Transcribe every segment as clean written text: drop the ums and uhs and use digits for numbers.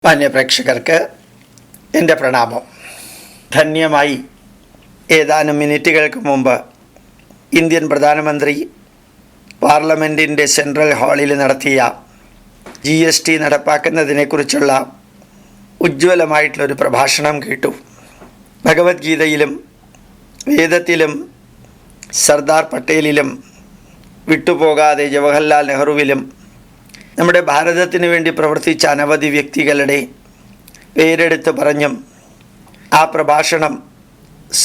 മാന്യപ്രേക്ഷകർക്ക് എൻ്റെ പ്രണാമം. ധന്യമായി ഏതാനും മിനിറ്റുകൾക്ക് മുമ്പ് ഇന്ത്യൻ പ്രധാനമന്ത്രി പാർലമെൻറ്റിൻ്റെ സെൻട്രൽ ഹാളിൽ നടത്തിയ GST നടപ്പാക്കുന്നതിനെക്കുറിച്ചുള്ള ഉജ്ജ്വലമായിട്ടുള്ളൊരു പ്രഭാഷണം കേട്ടു. ഭഗവത്ഗീതയിലും വേദത്തിലും സർദാർ പട്ടേലിലും വിട്ടുപോകാതെ ജവഹർലാൽ നെഹ്റുവിലും നമ്മുടെ ഭാരതത്തിന് വേണ്ടി പ്രവർത്തിച്ച അനവധി വ്യക്തികളുടെ പേരെടുത്ത് പറഞ്ഞും ആ പ്രഭാഷണം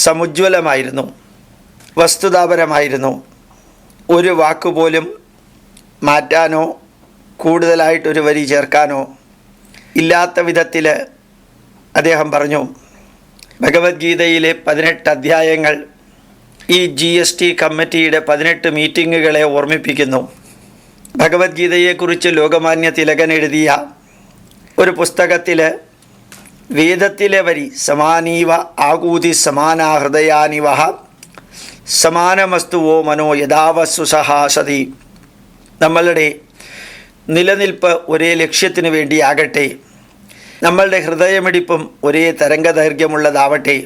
സമുജ്വലമായിരുന്നു, വസ്തുതാപരമായിരുന്നു. ഒരു വാക്കുപോലും മാറ്റാനോ കൂടുതലായിട്ടൊരു വരി ചേർക്കാനോ ഇല്ലാത്ത വിധത്തിൽ അദ്ദേഹം പറഞ്ഞു. ഭഗവത്ഗീതയിലെ 18 അധ്യായങ്ങൾ ഈ GST കമ്മിറ്റിയുടെ 18 മീറ്റിങ്ങുകളെ ഓർമ്മിപ്പിക്കുന്നു. ഭഗവത്ഗീതയെക്കുറിച്ച് ലോകമാന്യ തിലകൻ എഴുതിയ ഒരു പുസ്തകത്തിൽ വേദത്തിലെ വരി സമാനീവ ആകൂതി സമാനാഹൃദയാനിവ സമാനമസ്തുവോ മനോ യഥാവസ്സു സഹാസതി. നമ്മളുടെ നിലനിൽപ്പ് ഒരേ ലക്ഷ്യത്തിന് വേണ്ടിയാകട്ടെ, നമ്മളുടെ ഹൃദയമിടിപ്പും ഒരേ തരംഗദൈർഘ്യമുള്ളതാവട്ടെ,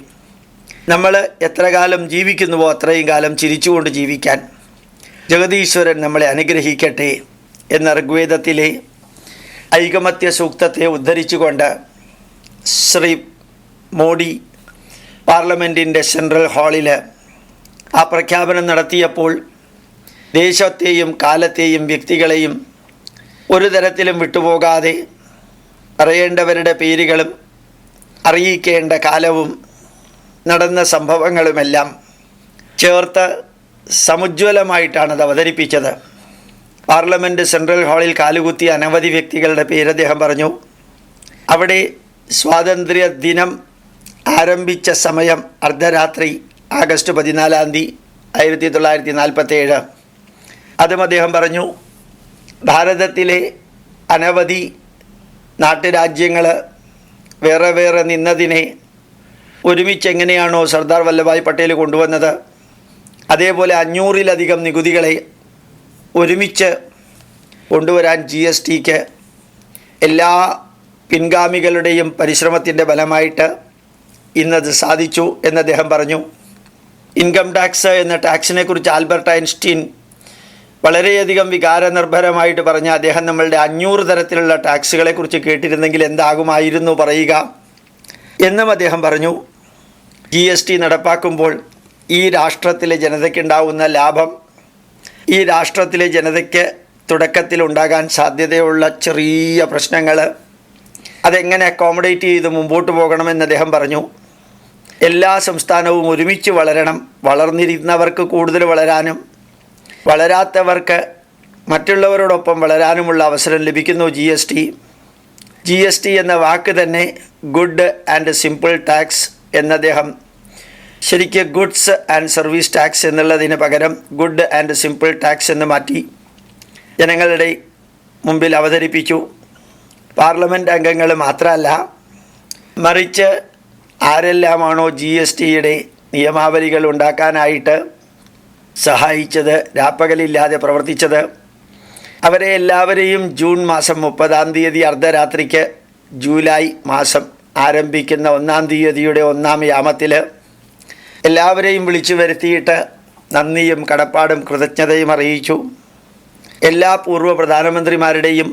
നമ്മൾ എത്ര കാലം ജീവിക്കുന്നുവോ അത്രയും കാലം ചിരിച്ചുകൊണ്ട് ജീവിക്കാൻ ജഗതീശ്വരൻ നമ്മളെ അനുഗ്രഹിക്കട്ടെ എന്ന ഋഗ്വേദത്തിലെ ഐകമത്യ സൂക്തത്തെ ഉദ്ധരിച്ചുകൊണ്ട് ശ്രീ മോഡി പാർലമെൻറ്റിൻ്റെ സെൻട്രൽ ഹാളിൽ ആ പ്രഖ്യാപനം നടത്തിയപ്പോൾ ദേശത്തെയും കാലത്തെയും വ്യക്തികളെയും ഒരു തരത്തിലും വിട്ടുപോകാതെ അറിയേണ്ടവരുടെ പേരുകളും അറിയിക്കേണ്ട കാലവും നടന്ന സംഭവങ്ങളുമെല്ലാം ചേർത്ത് സമുജ്വലമായിട്ടാണ് അത് അവതരിപ്പിച്ചത്. പാർലമെൻറ്റ് സെൻട്രൽ ഹാളിൽ കാലുകുത്തിയ അനവധി വ്യക്തികളുടെ പേര് അദ്ദേഹം പറഞ്ഞു. അവിടെ സ്വാതന്ത്ര്യ ദിനം ആരംഭിച്ച സമയം അർദ്ധരാത്രി ആഗസ്റ്റ് 14, 1947. അതും അദ്ദേഹം പറഞ്ഞു. ഭാരതത്തിലെ അനവധി നാട്ടുരാജ്യങ്ങൾ വേറെ വേറെ നിന്നതിനെ ഒരുമിച്ച് എങ്ങനെയാണോ സർദാർ വല്ലഭായ് പട്ടേൽ കൊണ്ടുവന്നത്, അതേപോലെ 500-ലധികം നികുതികളെ ഒരുമിച്ച് കൊണ്ടുവരാൻ GSTക്ക് എല്ലാ പിൻഗാമികളുടെയും പരിശ്രമത്തിൻ്റെ ഫലമായിട്ട് ഇന്നത് സാധിച്ചു എന്ന് അദ്ദേഹം പറഞ്ഞു. ഇൻകം ടാക്സ് എന്ന ടാക്സിനെ കുറിച്ച് ആൽബർട്ട് ഐൻസ്റ്റീൻ വളരെയധികം വികാരനിർഭരമായിട്ട് പറഞ്ഞ അദ്ദേഹം നമ്മളുടെ 500 തരത്തിലുള്ള ടാക്സുകളെക്കുറിച്ച് കേട്ടിരുന്നെങ്കിൽ എന്താകുമായിരുന്നു പറയുക എന്നും അദ്ദേഹം പറഞ്ഞു. GST നടപ്പാക്കുമ്പോൾ ഈ രാഷ്ട്രത്തിലെ ജനതയ്ക്കുണ്ടാവുന്ന ലാഭം, ഈ രാഷ്ട്രത്തിലെ ജനതയ്ക്ക് തുടക്കത്തിലുണ്ടാകാൻ സാധ്യതയുള്ള ചെറിയ പ്രശ്നങ്ങൾ, അതെങ്ങനെ അക്കോമഡേറ്റ് ചെയ്ത് മുമ്പോട്ട് പോകണമെന്ന് അദ്ദേഹം പറഞ്ഞു. എല്ലാ സംസ്ഥാനവും ഒരുമിച്ച് വളരണം, വളർന്നിരുന്നവർക്ക് കൂടുതൽ വളരാനും വളരാത്തവർക്ക് മറ്റുള്ളവരോടൊപ്പം വളരാനുമുള്ള അവസരം ലഭിക്കുന്നു GST എന്ന വാക്ക് തന്നെ ഗുഡ് ആൻഡ് സിമ്പിൾ ടാക്സ് എന്ന് അദ്ദേഹം ശരിക്ക് ഗുഡ്സ് ആൻഡ് സർവീസ് ടാക്സ് എന്നുള്ളതിന് പകരം ഗുഡ് ആൻഡ് സിമ്പിൾ ടാക്സ് എന്ന് മാറ്റി ജനങ്ങളുടെ മുമ്പിൽ അവതരിപ്പിച്ചു. പാർലമെൻറ്റ് അംഗങ്ങൾ മാത്രമല്ല, മറിച്ച് ആരെല്ലാമാണോ GSTയുടെ നിയമാവലികൾ ഉണ്ടാക്കാനായിട്ട് സഹായിച്ചത്, രാപ്പകലില്ലാതെ പ്രവർത്തിച്ചത്, അവരെ എല്ലാവരെയും ജൂൺ മാസം 30 അർദ്ധരാത്രിക്ക് ജൂലൈ മാസം ആരംഭിക്കുന്ന 1 തീയതിയുടെ 1-ാം യാമത്തിൽ എല്ലാവരെയും വിളിച്ചു വരുത്തിയിട്ട് നന്ദിയും കടപ്പാടും കൃതജ്ഞതയും അറിയിച്ചു. എല്ലാ പൂർവ്വ പ്രധാനമന്ത്രിമാരുടെയും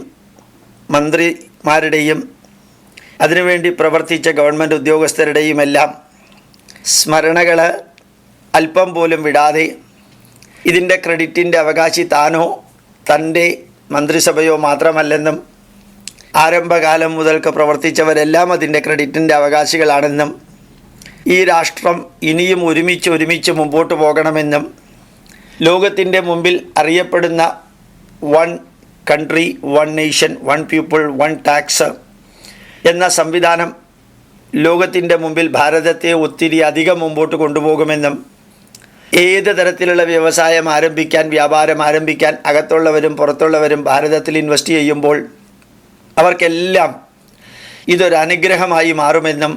മന്ത്രിമാരുടെയും അതിനുവേണ്ടി പ്രവർത്തിച്ച ഗവൺമെൻറ് ഉദ്യോഗസ്ഥരുടെയും എല്ലാം സ്മരണകൾ അല്പം പോലും വിടാതെ ഇതിൻ്റെ ക്രെഡിറ്റിൻ്റെ അവകാശി താനോ തൻ്റെ മന്ത്രിസഭയോ മാത്രമല്ലെന്നും ആരംഭകാലം മുതൽക്ക് പ്രവർത്തിച്ചവരെല്ലാം അതിൻ്റെ ക്രെഡിറ്റിൻ്റെ അവകാശികളാണെന്നും ഈ രാഷ്ട്രം ഇനിയും ഒരുമിച്ച് മുമ്പോട്ട് പോകണമെന്നും ലോകത്തിൻ്റെ മുമ്പിൽ അറിയപ്പെടുന്ന 1 കൺട്രി 1 നേഷൻ 1 പീപ്പിൾ 1 ടാക്സ് എന്ന സംവിധാനം ലോകത്തിൻ്റെ മുമ്പിൽ ഭാരതത്തെ ഒത്തിരി അധികം മുമ്പോട്ട് കൊണ്ടുപോകുമെന്നും ഏത് തരത്തിലുള്ള വ്യവസായം ആരംഭിക്കാൻ, വ്യാപാരം ആരംഭിക്കാൻ അകത്തുള്ളവരും പുറത്തുള്ളവരും ഭാരതത്തിൽ ഇൻവെസ്റ്റ് ചെയ്യുമ്പോൾ അവർക്കെല്ലാം ഇതൊരു അനുഗ്രഹമായി മാറുമെന്നും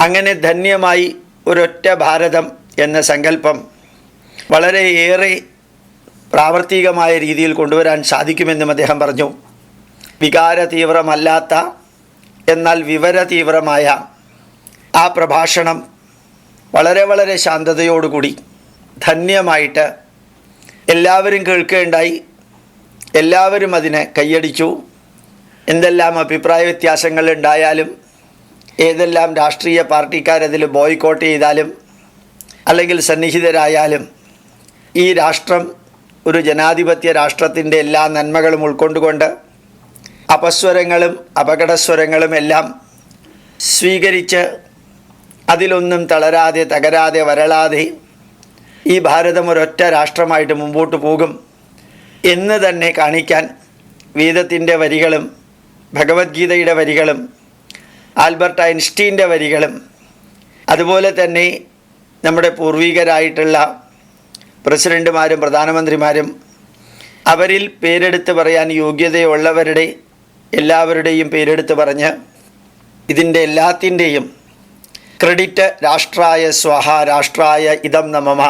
അങ്ങനെ ധന്യമായി ഒരൊറ്റ ഭാരതം എന്ന സങ്കല്പം വളരെയേറെ പ്രാവർത്തികമായ രീതിയിൽ കൊണ്ടുവരാൻ സാധിക്കുമെന്നും അദ്ദേഹം പറഞ്ഞു. വികാര തീവ്രമല്ലാത്ത എന്നാൽ വിവരതീവ്രമായ ആ പ്രഭാഷണം വളരെ വളരെ ശാന്തതയോടുകൂടി ധന്യമായിട്ട് എല്ലാവരും കേൾക്കുകയുണ്ടായി. എല്ലാവരും അതിനെ കൈയടിച്ചു. എന്തെല്ലാം അഭിപ്രായ വ്യത്യാസങ്ങളുണ്ടായാലും, ഏതെല്ലാം രാഷ്ട്രീയ പാർട്ടിക്കാരതിൽ ബോയ്ക്കോട്ട് ചെയ്താലും അല്ലെങ്കിൽ സന്നിഹിതരായാലും, ഈ രാഷ്ട്രം ഒരു ജനാധിപത്യ രാഷ്ട്രത്തിൻ്റെ എല്ലാ നന്മകളും ഉൾക്കൊണ്ടുകൊണ്ട് അപസ്വരങ്ങളും അപകടസ്വരങ്ങളും എല്ലാം സ്വീകരിച്ച് അതിലൊന്നും തളരാതെ തകരാതെ വരളാതെ ഈ ഭാരതം ഒരൊറ്റ രാഷ്ട്രമായിട്ട് മുമ്പോട്ട് പോകും എന്ന് തന്നെ കാണിക്കാൻ വേദത്തിൻ്റെ വരികളും ഭഗവത്ഗീതയുടെ വരികളും ആൽബർട്ട് ഐൻസ്റ്റീൻ്റെ വരികളും അതുപോലെ തന്നെ നമ്മുടെ പൂർവികരായിട്ടുള്ള പ്രസിഡൻറ്റുമാരും പ്രധാനമന്ത്രിമാരും അവരിൽ പേരെടുത്ത് പറയാൻ യോഗ്യതയുള്ളവരുടെ എല്ലാവരുടെയും പേരെടുത്ത് പറഞ്ഞ് ഇതിൻ്റെ എല്ലാത്തിൻ്റെയും ക്രെഡിറ്റ് രാഷ്ട്രായ സ്വഹ, രാഷ്ട്രായ ഇദം നമഃ,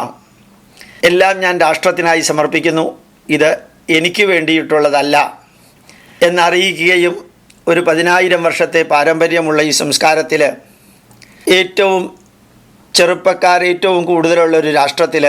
എല്ലാം ഞാൻ രാഷ്ട്രത്തിനായി സമർപ്പിക്കുന്നു, ഇത് എനിക്ക് വേണ്ടിയിട്ടുള്ളതല്ല എന്നറിയിക്കുകയും ഒരു 10,000 വർഷത്തെ പാരമ്പര്യമുള്ള ഈ സംസ്കാരത്തിൽ ഏറ്റവും ചെറുപ്പക്കാർ ഏറ്റവും കൂടുതലുള്ളൊരു രാഷ്ട്രത്തിൽ